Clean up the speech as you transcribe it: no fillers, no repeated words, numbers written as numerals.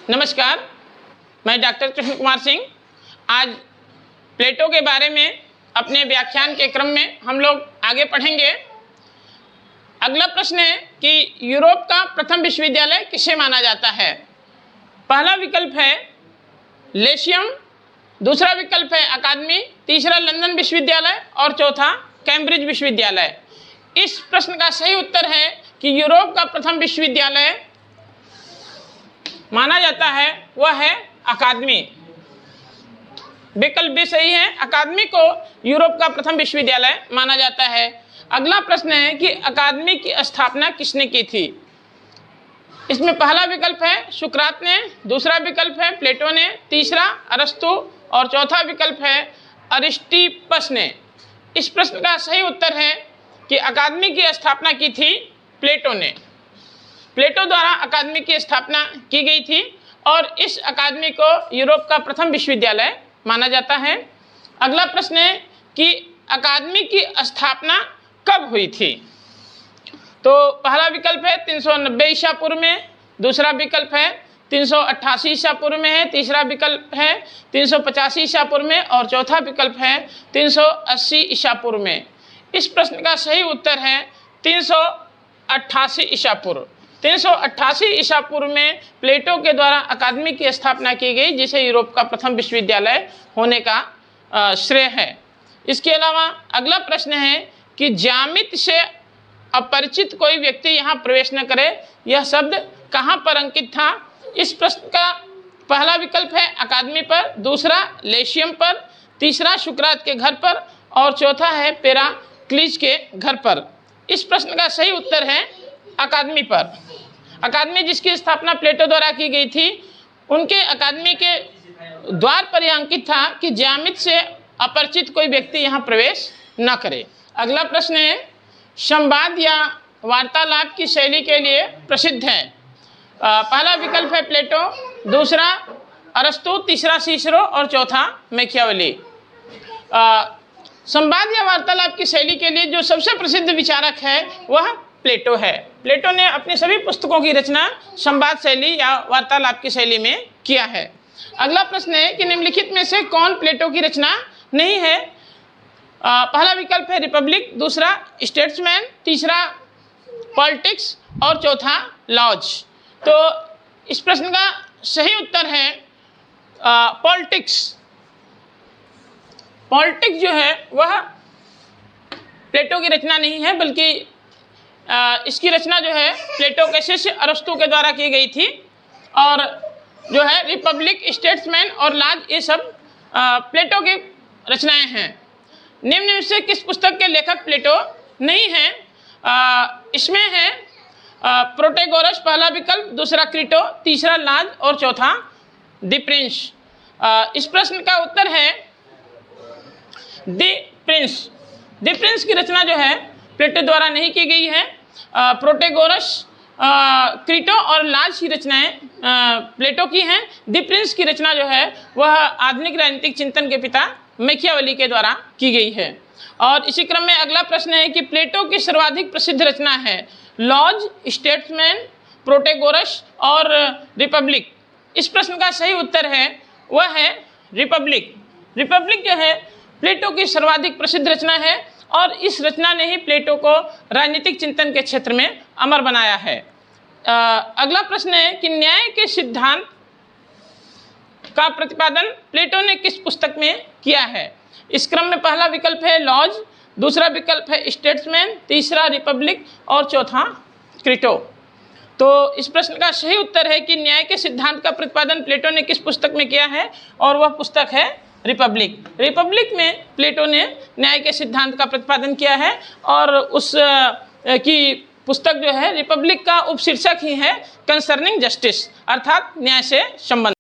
नमस्कार, मैं डॉक्टर कृष्ण कुमार सिंह। आज प्लेटो के बारे में अपने व्याख्यान के क्रम में हम लोग आगे पढ़ेंगे। अगला प्रश्न है कि यूरोप का प्रथम विश्वविद्यालय किसे माना जाता है। पहला विकल्प है लेशियम, दूसरा विकल्प है अकादमी, तीसरा लंदन विश्वविद्यालय और चौथा कैम्ब्रिज विश्वविद्यालय। इस प्रश्न का सही उत्तर है कि यूरोप का प्रथम विश्वविद्यालय माना जाता है वह है अकादमी। विकल्प भी सही है, अकादमी को यूरोप का प्रथम विश्वविद्यालय माना जाता है। अगला प्रश्न है कि अकादमी की स्थापना किसने की थी। इसमें पहला विकल्प है सुकरात ने, दूसरा विकल्प है प्लेटो ने, तीसरा अरस्तु और चौथा विकल्प है अरिस्टिपस ने। इस प्रश्न का सही उत्तर है कि अकादमी की स्थापना की थी प्लेटो ने। प्लेटो द्वारा अकादमी की स्थापना की गई थी और इस अकादमी को यूरोप का प्रथम विश्वविद्यालय माना जाता है। अगला प्रश्न है कि अकादमी की स्थापना कब हुई थी। तो पहला विकल्प है 390 ईसा पूर्व में, दूसरा विकल्प है 388 ईसा पूर्व में है, तीसरा विकल्प है 385 ईसा पूर्व में और चौथा विकल्प है 380 ईसा पूर्व में। इस प्रश्न का सही उत्तर है 388 ईसा पूर्व। 388 ईसा पूर्व में प्लेटो के द्वारा अकादमी की स्थापना की गई, जिसे यूरोप का प्रथम विश्वविद्यालय होने का श्रेय है। इसके अलावा अगला प्रश्न है कि ज्यामिति से अपरिचित कोई व्यक्ति यहाँ प्रवेश न करे, यह शब्द कहाँ पर अंकित था। इस प्रश्न का पहला विकल्प है अकादमी पर, दूसरा लेशियम पर, तीसरा सुकरात के घर पर और चौथा है पेराक्लीज के घर पर। इस प्रश्न का सही उत्तर है अकादमी पर। अकादमी जिसकी स्थापना प्लेटो द्वारा की गई थी, उनके अकादमी के द्वार पर यह अंकित था कि ज्यामिति से अपरिचित कोई व्यक्ति यहाँ प्रवेश न करे। अगला प्रश्न है संवाद या वार्तालाप की शैली के लिए प्रसिद्ध है। पहला विकल्प है प्लेटो, दूसरा अरस्तु, तीसरा सिसरो और चौथा मैकियावेली। संवाद या वार्तालाप की शैली के लिए जो सबसे प्रसिद्ध विचारक है वह प्लेटो है। प्लेटो ने अपनी सभी पुस्तकों की रचना संवाद शैली या वार्तालाप की शैली में किया है। अगला प्रश्न है कि निम्नलिखित में से कौन प्लेटो की रचना नहीं है। पहला विकल्प है रिपब्लिक, दूसरा स्टेट्समैन, तीसरा पॉलिटिक्स और चौथा लॉज। तो इस प्रश्न का सही उत्तर है पॉलिटिक्स। पॉलिटिक्स जो है वह प्लेटो की रचना नहीं है, बल्कि इसकी रचना जो है प्लेटो के शिष्य अरस्तु के द्वारा की गई थी। और जो है रिपब्लिक, स्टेट्समैन और लॉज, ये सब प्लेटो की रचनाएं हैं। निम्न में से किस पुस्तक के लेखक प्लेटो नहीं हैं। इसमें है प्रोटेगोरस पहला विकल्प, दूसरा क्रीटो, तीसरा लॉज और चौथा द प्रिंस। इस प्रश्न का उत्तर है द प्रिंस। द प्रिंस की रचना जो है प्लेटो द्वारा नहीं की गई है। प्रोटेगोरस, क्रीटो और लॉज की रचनाएं प्लेटो की हैं। द प्रिंस की रचना जो है वह आधुनिक राजनीतिक चिंतन के पिता मैकियावेली के द्वारा की गई है। और इसी क्रम में अगला प्रश्न है कि प्लेटो की सर्वाधिक प्रसिद्ध रचना है लॉज, स्टेट्समैन, प्रोटेगोरस और रिपब्लिक। इस प्रश्न का सही उत्तर है वह है रिपब्लिक। रिपब्लिक जो है प्लेटो की सर्वाधिक प्रसिद्ध रचना है और इस रचना ने ही प्लेटो को राजनीतिक चिंतन के क्षेत्र में अमर बनाया है। अगला प्रश्न है कि न्याय के सिद्धांत का प्रतिपादन प्लेटो ने किस पुस्तक में किया है। इस क्रम में पहला विकल्प है लॉज, दूसरा विकल्प है स्टेट्समैन, तीसरा रिपब्लिक और चौथा क्रीटो। तो इस प्रश्न का सही उत्तर है कि न्याय के सिद्धांत का प्रतिपादन प्लेटो ने किस पुस्तक में किया है और वह पुस्तक है रिपब्लिक। रिपब्लिक में प्लेटो ने न्याय के सिद्धांत का प्रतिपादन किया है और उस की पुस्तक जो है रिपब्लिक का उपशीर्षक ही है कंसर्निंग जस्टिस, अर्थात न्याय से संबंध।